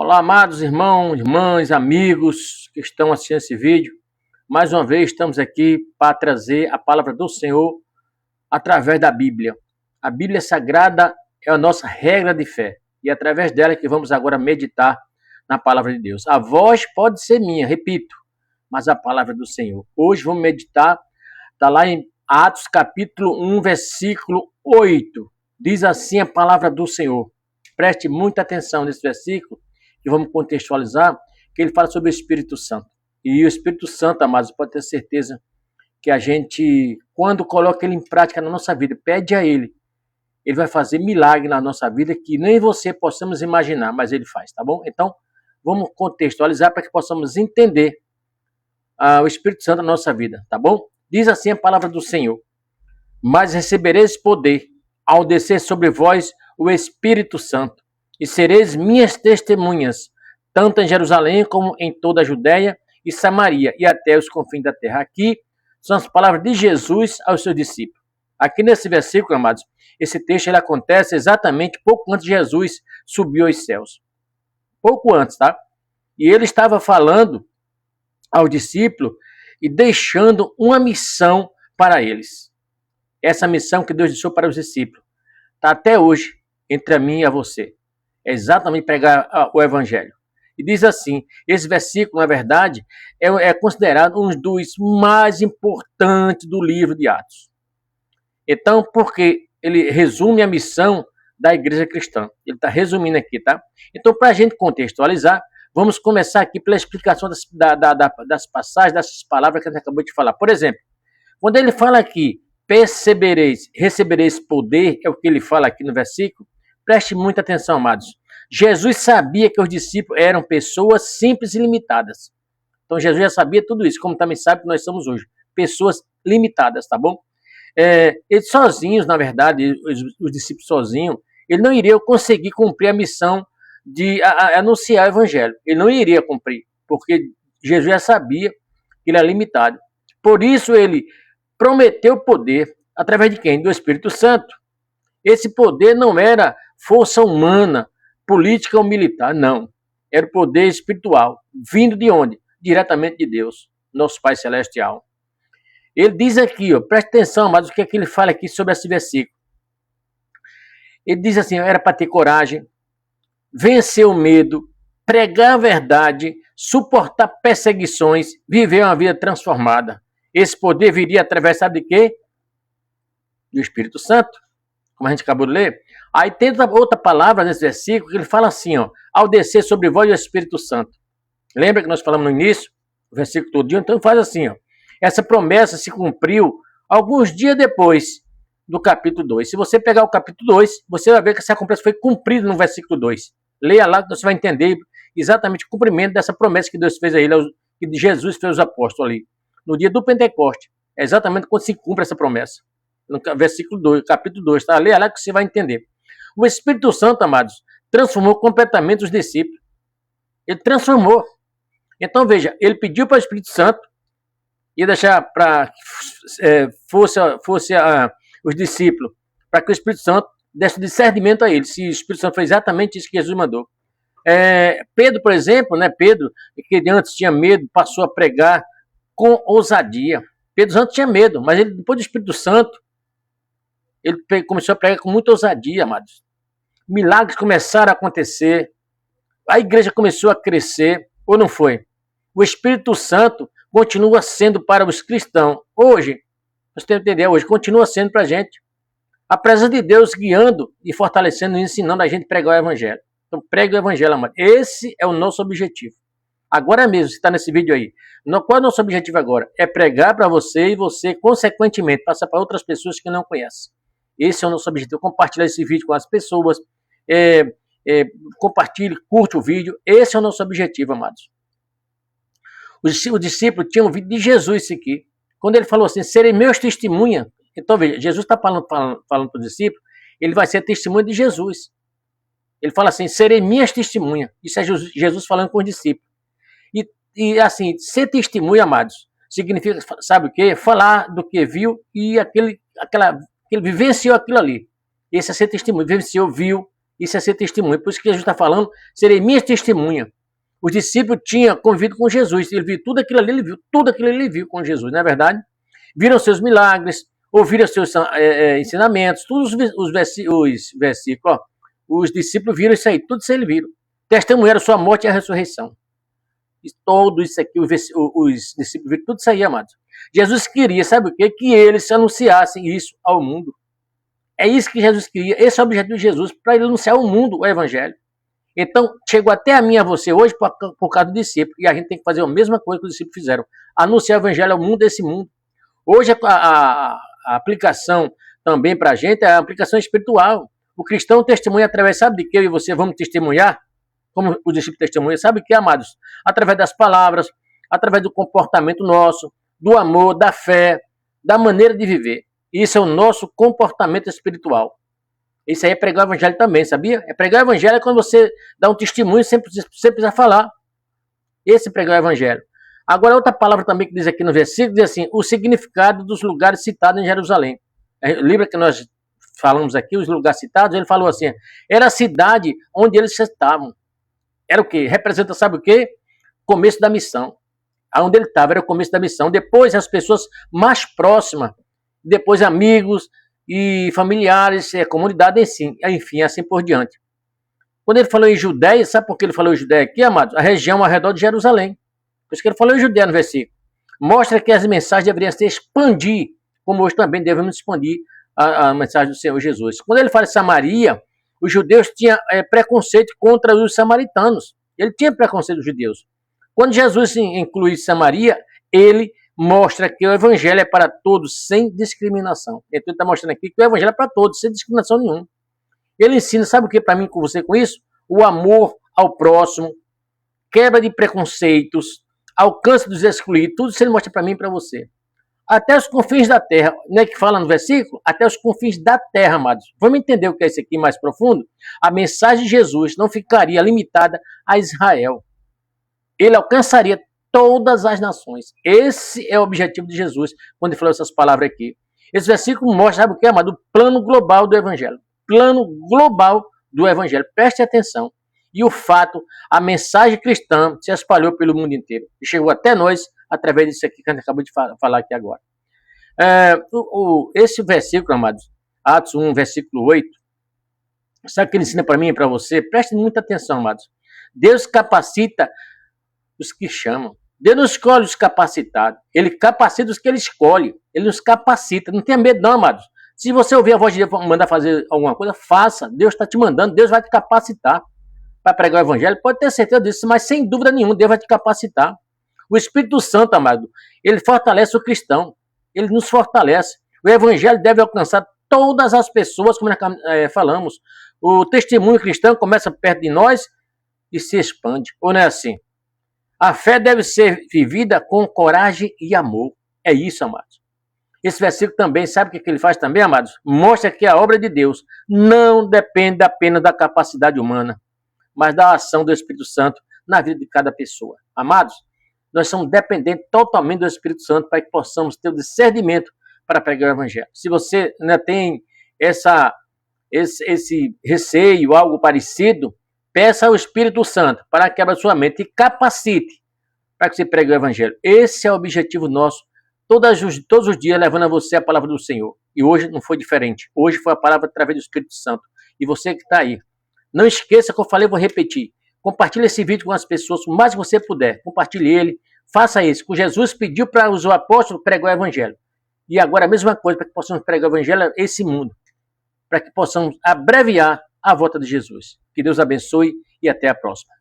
Olá, amados irmãos, irmãs, amigos que estão assistindo esse vídeo. Mais uma vez estamos aqui para trazer a palavra do Senhor através da Bíblia. A Bíblia Sagrada é a nossa regra de fé e é através dela que vamos agora meditar na palavra de Deus. A voz pode ser minha, repito, mas a palavra do Senhor. Hoje vamos meditar, está lá em Atos capítulo 1, versículo 8. Diz assim a palavra do Senhor. Preste muita atenção nesse versículo, que vamos contextualizar, que ele fala sobre o Espírito Santo. E o Espírito Santo, amados, pode ter certeza que a gente, quando coloca ele em prática na nossa vida, pede a ele vai fazer milagre na nossa vida que nem você possamos imaginar, mas ele faz, tá bom? Então, vamos contextualizar para que possamos entender o Espírito Santo na nossa vida, tá bom? Diz assim a palavra do Senhor: mas recebereis poder ao descer sobre vós o Espírito Santo, e sereis minhas testemunhas, tanto em Jerusalém como em toda a Judéia e Samaria e até os confins da terra. Aqui são as palavras de Jesus aos seus discípulos. Aqui nesse versículo, amados, esse texto ele acontece exatamente pouco antes de Jesus subir aos céus. Pouco antes, tá? E ele estava falando ao discípulo e deixando uma missão para eles. Essa missão que Deus deixou para os discípulos está até hoje entre a mim e a você. É exatamente pregar o Evangelho. E diz assim, esse versículo, na verdade, é considerado um dos mais importantes do livro de Atos. Então, porque ele resume a missão da igreja cristã. Ele está resumindo aqui, tá? Então, para a gente contextualizar, vamos começar aqui pela explicação das passagens, dessas palavras que a gente acabou de falar. Por exemplo, quando ele fala aqui, recebereis poder, é o que ele fala aqui no versículo. Preste muita atenção, amados. Jesus sabia que os discípulos eram pessoas simples e limitadas. Então, Jesus já sabia tudo isso, como também sabe que nós somos hoje. Pessoas limitadas, tá bom? Eles sozinhos, na verdade, os discípulos sozinhos, ele não iria conseguir cumprir a missão de anunciar o Evangelho. Ele não iria cumprir, porque Jesus já sabia que ele era limitado. Por isso, ele prometeu poder através de quem? Do Espírito Santo. Esse poder não era força humana, política ou militar, não. Era o poder espiritual, vindo de onde? Diretamente de Deus, nosso Pai Celestial. Ele diz aqui, preste atenção, amados, o que é que ele fala aqui sobre esse versículo. Ele diz assim, era para ter coragem, vencer o medo, pregar a verdade, suportar perseguições, viver uma vida transformada. Esse poder viria através, sabe de quê? Do Espírito Santo, como a gente acabou de ler. Aí tem outra palavra nesse versículo que ele fala assim, ao descer sobre vós o Espírito Santo. Lembra que nós falamos no início, o versículo todinho? Então faz assim, essa promessa se cumpriu alguns dias depois do capítulo 2. Se você pegar o capítulo 2, você vai ver que essa promessa foi cumprida no versículo 2. Leia lá que você vai entender exatamente o cumprimento dessa promessa que Deus fez a ele, que Jesus fez aos apóstolos ali. No dia do Pentecoste. É exatamente quando se cumpre essa promessa. No versículo 2, capítulo 2, tá? Leia lá que você vai entender. O Espírito Santo, amados, transformou completamente os discípulos. Ele transformou. Então, veja, ele pediu para o Espírito Santo e deixar para que fosse os discípulos, para que o Espírito Santo desse discernimento a eles, se o Espírito Santo foi exatamente isso que Jesus mandou. Pedro, por exemplo, Pedro, que antes tinha medo, passou a pregar com ousadia. Pedro antes tinha medo, mas ele, depois do Espírito Santo, ele começou a pregar com muita ousadia, amados. Milagres começaram a acontecer, a igreja começou a crescer, ou não foi? O Espírito Santo continua sendo para os cristãos. Hoje, você tem que entender, hoje continua sendo para a gente. A presença de Deus guiando e fortalecendo e ensinando a gente a pregar o Evangelho. Então, pregue o Evangelho, amado. Esse é o nosso objetivo. Agora mesmo, você está nesse vídeo aí. Qual é o nosso objetivo agora? É pregar para você e você, consequentemente, passar para outras pessoas que não conhecem. Esse é o nosso objetivo. Compartilhar esse vídeo com as pessoas. Compartilhe, curte o vídeo. Esse é o nosso objetivo, amados. Os discípulos tinham ouvido de Jesus isso aqui. Quando ele falou assim, serem meus testemunhas. Então, veja, Jesus está falando para os discípulos, ele vai ser testemunha de Jesus. Ele fala assim, serem minhas testemunhas. Isso é Jesus falando com os discípulos. E assim, ser testemunha, amados, significa, sabe o quê? Falar do que viu e aquele vivenciou aquilo ali. Esse é ser testemunho, vivenciou, viu Isso é ser testemunha. Por isso que Jesus está falando, serei minha testemunha. Os discípulos tinham convivido com Jesus. Ele viu tudo aquilo ali, ele viu tudo aquilo ali, ele viu com Jesus, não é verdade? Viram seus milagres, ouviram seus ensinamentos, todos os versículos, ó, os discípulos viram isso aí, tudo isso eles viram. Testemunharam sua morte e a ressurreição. E tudo isso aqui, os discípulos viram tudo isso aí, amados. Jesus queria, sabe o quê? Que eles anunciassem isso ao mundo. É isso que Jesus queria, esse é o objetivo de Jesus, para ele anunciar ao mundo o evangelho. Então, chegou até a mim e a você hoje por causa do discípulo, e a gente tem que fazer a mesma coisa que os discípulos fizeram, anunciar o evangelho ao mundo desse mundo. Hoje a aplicação também para a gente é a aplicação espiritual. O cristão testemunha através, sabe de que eu e você vamos testemunhar? Como os discípulos testemunham, sabe o que, amados? Através das palavras, através do comportamento nosso, do amor, da fé, da maneira de viver. Isso é o nosso comportamento espiritual. Isso aí é pregar o evangelho também, sabia? É pregar o evangelho é quando você dá um testemunho sem precisar falar. Esse é pregar o evangelho. Agora, outra palavra também que diz aqui no versículo, diz assim, o significado dos lugares citados em Jerusalém. Lembra que nós falamos aqui, os lugares citados? Ele falou assim, era a cidade onde eles estavam. Era o quê? Representa, sabe o quê? Começo da missão. Onde ele estava era o começo da missão. Depois, as pessoas mais próximas, depois amigos e familiares, comunidade, enfim, assim por diante. Quando ele falou em Judéia, sabe por que ele falou em Judéia aqui, amados? A região ao redor de Jerusalém. Por isso que ele falou em Judéia no versículo. Mostra que as mensagens deveriam se expandir, como hoje também devemos expandir a mensagem do Senhor Jesus. Quando ele fala em Samaria, os judeus tinham preconceito contra os samaritanos. Ele tinha preconceito dos judeus. Quando Jesus inclui Samaria, ele mostra que o evangelho é para todos, sem discriminação. Então ele está mostrando aqui que o evangelho é para todos, sem discriminação nenhuma. Ele ensina, sabe o que para mim, com você com isso? O amor ao próximo, quebra de preconceitos, alcance dos excluídos, tudo isso ele mostra para mim e para você. Até os confins da terra, não é que fala no versículo? Até os confins da terra, amados. Vamos entender o que é isso aqui mais profundo? A mensagem de Jesus não ficaria limitada a Israel. Ele alcançaria todas as nações. Esse é o objetivo de Jesus, quando ele falou essas palavras aqui. Esse versículo mostra, sabe o que, amado? O plano global do evangelho. Plano global do evangelho. Preste atenção. E o fato, a mensagem cristã se espalhou pelo mundo inteiro. E chegou até nós, através disso aqui que a gente acabou de falar aqui agora. Esse versículo, amados, Atos 1, versículo 8, sabe o que ele ensina para mim e para você? Preste muita atenção, amados. Deus capacita os que chamam. Deus não escolhe os capacitados. Ele capacita os que ele escolhe. Ele nos capacita. Não tenha medo não, amados. Se você ouvir a voz de Deus mandar fazer alguma coisa, faça. Deus está te mandando. Deus vai te capacitar para pregar o evangelho. Pode ter certeza disso, mas sem dúvida nenhuma, Deus vai te capacitar. O Espírito Santo, amado, ele fortalece o cristão. Ele nos fortalece. O evangelho deve alcançar todas as pessoas, como nós falamos. O testemunho cristão começa perto de nós e se expande. Ou não é assim? A fé deve ser vivida com coragem e amor. É isso, amados. Esse versículo também, sabe o que ele faz também, amados? Mostra que a obra de Deus não depende apenas da capacidade humana, mas da ação do Espírito Santo na vida de cada pessoa. Amados, nós somos dependentes totalmente do Espírito Santo para que possamos ter o discernimento para pregar o evangelho. Se você ainda tem esse receio, algo parecido, peça ao Espírito Santo para que abra sua mente e capacite para que você pregue o evangelho. Esse é o objetivo nosso, todos os dias levando a você a palavra do Senhor. E hoje não foi diferente. Hoje foi a palavra através do Espírito Santo. E você que está aí, não esqueça que eu falei, vou repetir. Compartilhe esse vídeo com as pessoas o mais que você puder. Compartilhe ele. Faça isso. Que Jesus pediu para os apóstolos pregar o evangelho. E agora a mesma coisa para que possamos pregar o evangelho a esse mundo. Para que possamos abreviar a volta de Jesus. Que Deus abençoe e até a próxima.